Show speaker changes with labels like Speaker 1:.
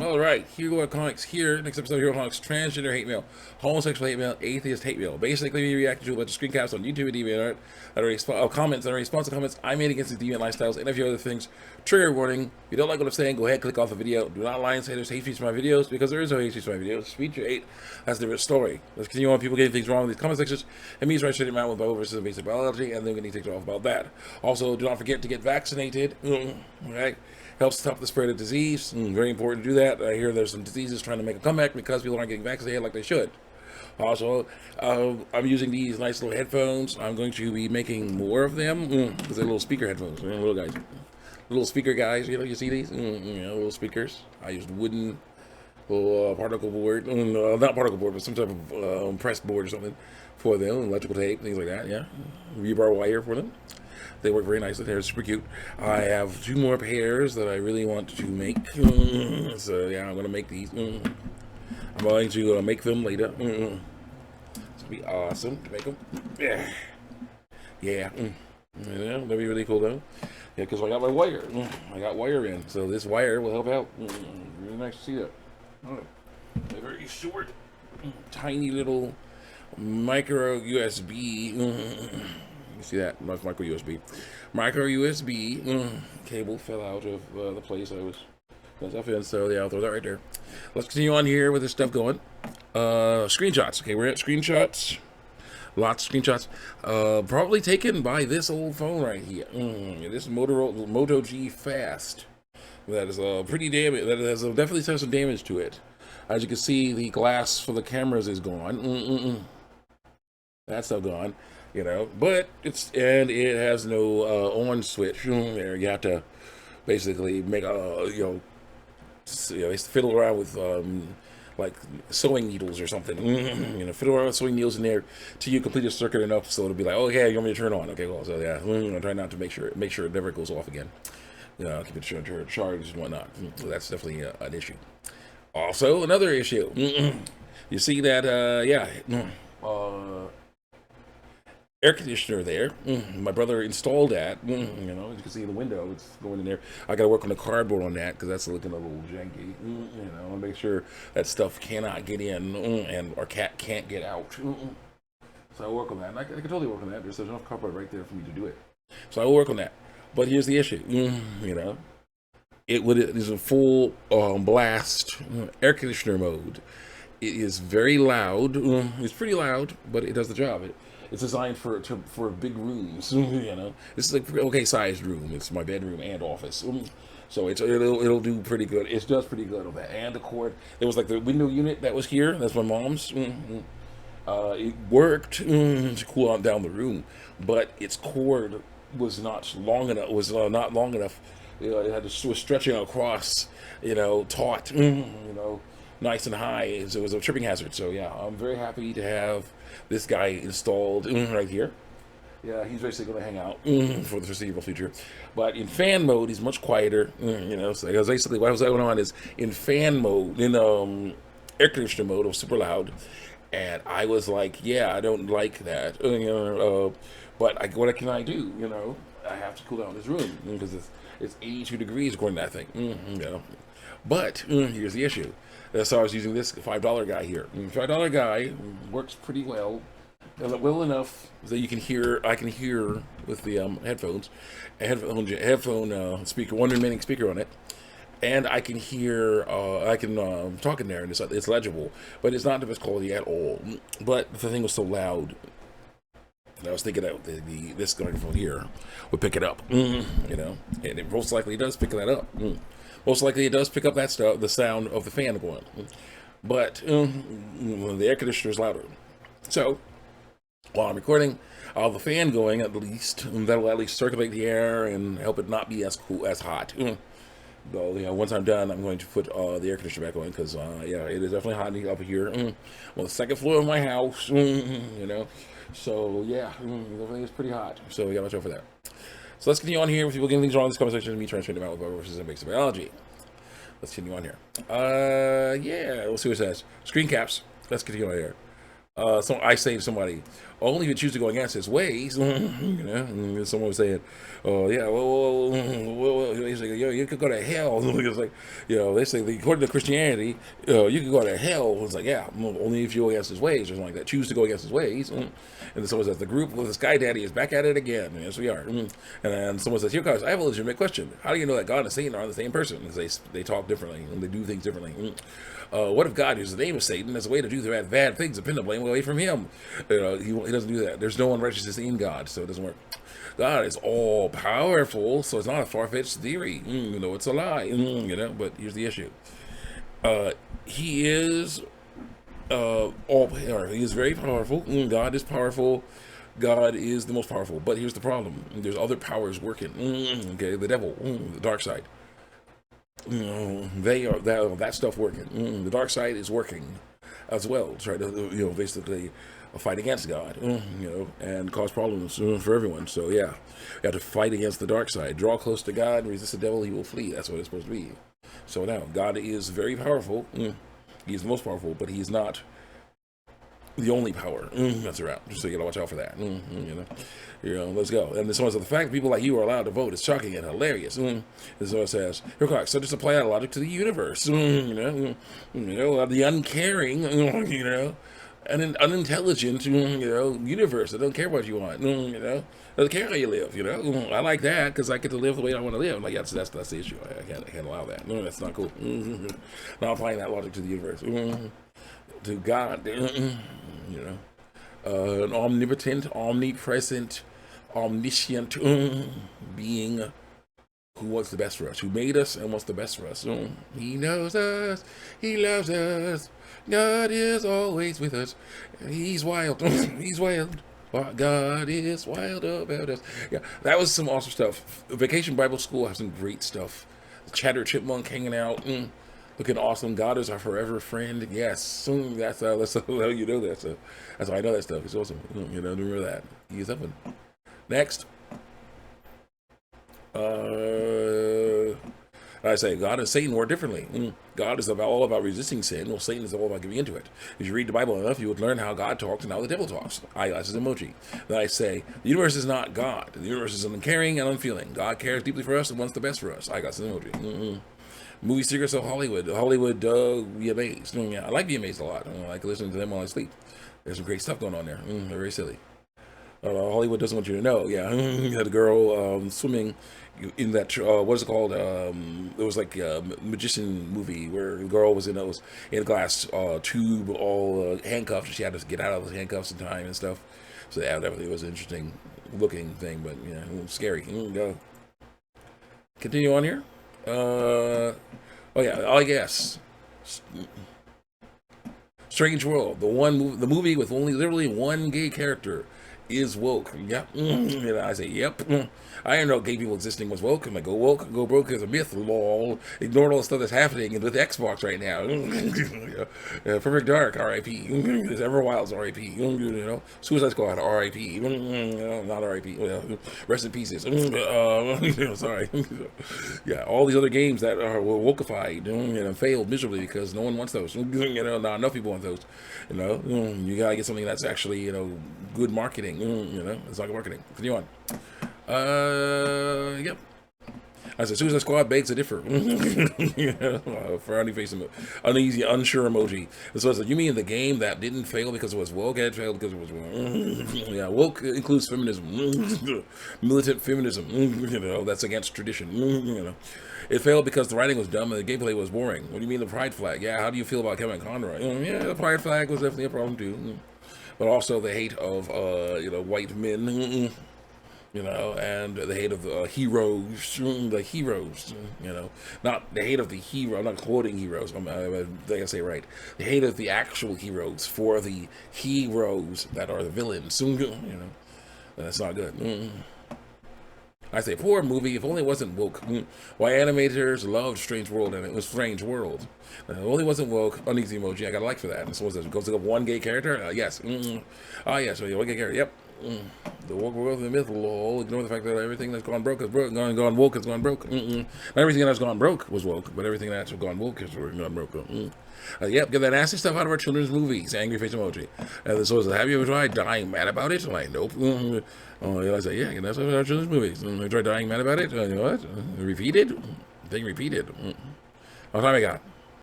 Speaker 1: All right, Hero Comics here. Next episode of Hero Comics: Transgender hate mail, homosexual hate mail, atheist hate mail. Basically, we reacted to a bunch of screen caps on YouTube and DeviantArt that are comments that are responsive comments I made against these deviant lifestyles and a few other things. Trigger warning: if you don't like what I'm saying, go ahead, click off the video. Do not lie and say there's hate speech for my videos, because there is no hate speech for my videos. Speech or hate, that's a different story. Let's continue on. People getting things wrong in these comment sections, and me trying to shut him out with Bible versus basic biology, and then we're going to take it off about that. Also, do not forget to get vaccinated. Okay. Helps stop the spread of disease. Very important to do that. I hear there's some diseases trying to make a comeback because people aren't getting vaccinated like they should. Also, I'm using these nice little headphones. I'm going to be making more of them because they're little speaker headphones. Little guys, little speaker guys. You know, you see these? Little speakers. I used wooden little particle board, not particle board, but some type of pressed board or something for them. Electrical tape, things like that. Yeah, rebar wire for them. They work very nicely. They're super cute. I have 2 more pairs that I really want to make. So yeah, I'm going to make these. I'm going to make them later. It's going to be awesome to make them. Yeah. Yeah. Yeah, that'd be really cool though. Yeah, because I got my wire. I got wire in. So this wire will help out. Really nice to see that. They're very short, tiny little micro USB. You see that? Micro USB. Micro USB cable fell out of the place I was in, so yeah, I'll throw that right there. Let's continue on here with this stuff going. Screenshots. Okay, we're at screenshots. Lots of screenshots. Probably taken by this old phone right here. This Motorola Moto G Fast. That is pretty damage. That has definitely some damage to it. As you can see, the glass for the cameras is gone. That's still gone. You know, but it has no on switch. There, you have to basically make a fiddle around with like sewing needles or something. Fiddle around with sewing needles in there till you complete a circuit enough so it'll be like, oh yeah, you want me to turn on? Okay, well, so yeah, I'm trying not to make sure it never goes off again. Keep it charged and whatnot. So that's definitely an issue. Also, another issue. You see that? Air conditioner there. My brother installed that. As you can see in the window, it's going in there. I got to work on the cardboard on that because that's looking a little janky. And make sure that stuff cannot get in and our cat can't get out. So I'll work on that. And I can totally work on that. There's enough cardboard right there for me to do it. So I will work on that. But here's the issue. It is a full blast air conditioner mode. It is very loud. It's pretty loud, but it does the job. It's designed for big rooms. This is like okay sized room. It's my bedroom and office. So it'll do pretty good. It does pretty good on that. And the cord. It was like the window unit that was here. That's my mom's. It worked to cool down the room, but its cord was not long enough. Was not long enough. It was stretching across. Taut. Nice and high. So it was a tripping hazard. So yeah, I'm very happy to have this guy installed right here. Yeah, he's basically going to hang out for the foreseeable future. But in fan mode, he's much quieter. So basically what was going on is in fan mode, in air conditioner mode, it was super loud, and I was like, yeah, I don't like that. But what can I do? I have to cool down this room because it's 82 degrees according to that thing. But here's the issue. So I was using this $5 guy here. $5 guy works pretty well enough that I can hear with the headphones, headphone speaker, one remaining speaker on it, and I can hear, I can talk in there, and it's legible, but it's not the best quality at all. But the thing was so loud, and I was thinking that this microphone here would pick it up, and it most likely does pick that up. Most likely it does pick up that stuff, the sound of the fan going. But the air conditioner is louder. So while I'm recording, I'll have the fan going at least. That'll at least circulate the air and help it not be as hot. Though, once I'm done, I'm going to put the air conditioner back on because, it is definitely hot up here. On the second floor of my house, So, yeah, definitely it's pretty hot. So we got to watch out for that. So let's continue on here with people getting things wrong in this conversation and me trying to straighten them out with Bible versus basic biology. Let's continue on here. We'll see what it says. Screen caps. Let's continue on here. So I say to somebody, only if you choose to go against his ways, and someone was saying, "Oh yeah, he's like, yo, you could go to hell." It's like, they say according to Christianity, you could go to hell. It's like, yeah, well, only if you go against his ways, or something like that. Choose to go against his ways. And then someone says, the group with the Sky Daddy is back at it again. And yes, we are. And then someone says, here guys, I have a legitimate question. How do you know that God and Satan are the same person? Because they talk differently and they do things differently. What if God uses the name of Satan as a way to do bad things and pin the blame away from him? He doesn't do that. There's no unrighteousness in God, so it doesn't work. God is all powerful, so it's not a far-fetched theory. It's a lie. But here's the issue. He is he is very powerful. God is powerful. God is the most powerful. But here's the problem. There's other powers working. Okay, the devil, the dark side. They are that stuff working. The dark side is working as well, try to basically fight against God, and cause problems for everyone. So yeah, you have to fight against the dark side. Draw close to God, resist the devil, he will flee. That's what it's supposed to be. So now, God is very powerful. He is the most powerful, but he's not the only power that's around. So you gotta watch out for that. Let's go. And someone says the fact that people like you are allowed to vote is shocking and hilarious. This is what it says. Here, correct. So just apply that logic to the universe. The uncaring, and an unintelligent, universe that don't care what you want. Doesn't care how you live. I like that because I get to live the way I want to live. Like that's the issue. I can't allow that. No, that's not cool. Not applying that logic to the universe. To God, an omnipotent, omnipresent, omniscient being who wants the best for us, who made us and wants the best for us. He knows us, he loves us, God is always with us, he's wild, he's wild. God is wild about us. Yeah, that was some awesome stuff. Vacation Bible School has some great stuff. The Chatter Chipmunk hanging out. Looking awesome. God is our forever friend. Yes, that's how you know that. So that's how I know that stuff. It's awesome. Remember that. He's up. Next. I say God and Satan work differently. God is all about resisting sin, while Satan is all about giving into it. If you read the Bible enough, you would learn how God talks and how the devil talks. Eyeglasses emoji. Then I say the universe is not God. The universe is uncaring and unfeeling. God cares deeply for us and wants the best for us. Eyeglasses emoji. Movie Secrets of Hollywood. Be Amazed. I like Be Amazed a lot. I like listening to them while I sleep. There's some great stuff going on there. They're very silly. Hollywood doesn't want you to know. Yeah, you had a girl swimming in that. What is it called? It was like a magician movie where the girl was in a glass tube, all handcuffed. She had to get out of those handcuffs in time and stuff. So yeah, definitely was an interesting looking thing, but scary. Go. Continue on here. I guess. Strange World, the movie with only literally one gay character, is woke. Yep. I say, yep. I didn't know gay people existing was woke. I'm like, go woke, go broke is a myth, lol. Ignore all the stuff that's happening with Xbox right now. Perfect Dark, R.I.P. Everwild's R.I.P. Suicide Squad, R.I.P. Not R.I.P. Rest in pieces. Sorry. Yeah, all these other games that were wokeified, failed miserably because no one wants those. Not enough people want those. You gotta get something that's actually, good marketing. It's like marketing. Continue on. Yep. I said, Suicide Squad begs to differ. Frowny face, uneasy, unsure emoji. So I said, you mean the game that didn't fail because it was woke? It failed because it was woke. Yeah, woke includes feminism, militant feminism. That's against tradition. It failed because the writing was dumb and the gameplay was boring. What do you mean the pride flag? Yeah, how do you feel about Kevin Conroy? Yeah, the pride flag was definitely a problem too. But also the hate of white men, and the hate of the heroes, not the hate of the hero. I'm not quoting heroes. I think I say it right. The hate of the actual heroes for the heroes that are the villains. That's not good. I say, poor movie, if only it wasn't woke. Why animators loved Strange World, and it was Strange World. If only it wasn't woke, uneasy emoji, I got a like for that. And so goes to one gay character? Yes. Yes, one gay character, yep. The woke world, the myth, lol. Ignore the fact that everything that's gone broke is broke. Gone woke has gone broke. Not everything that's gone broke was woke, but everything that's gone woke has gone broke. Yep, get that nasty stuff out of our children's movies. Angry face emoji. So have you ever tried dying mad about it? I'm like, nope. I say, yeah, that's what our children's movies. I tried dying mad about it. You know what? Repeated? Thing repeated. How much time I got?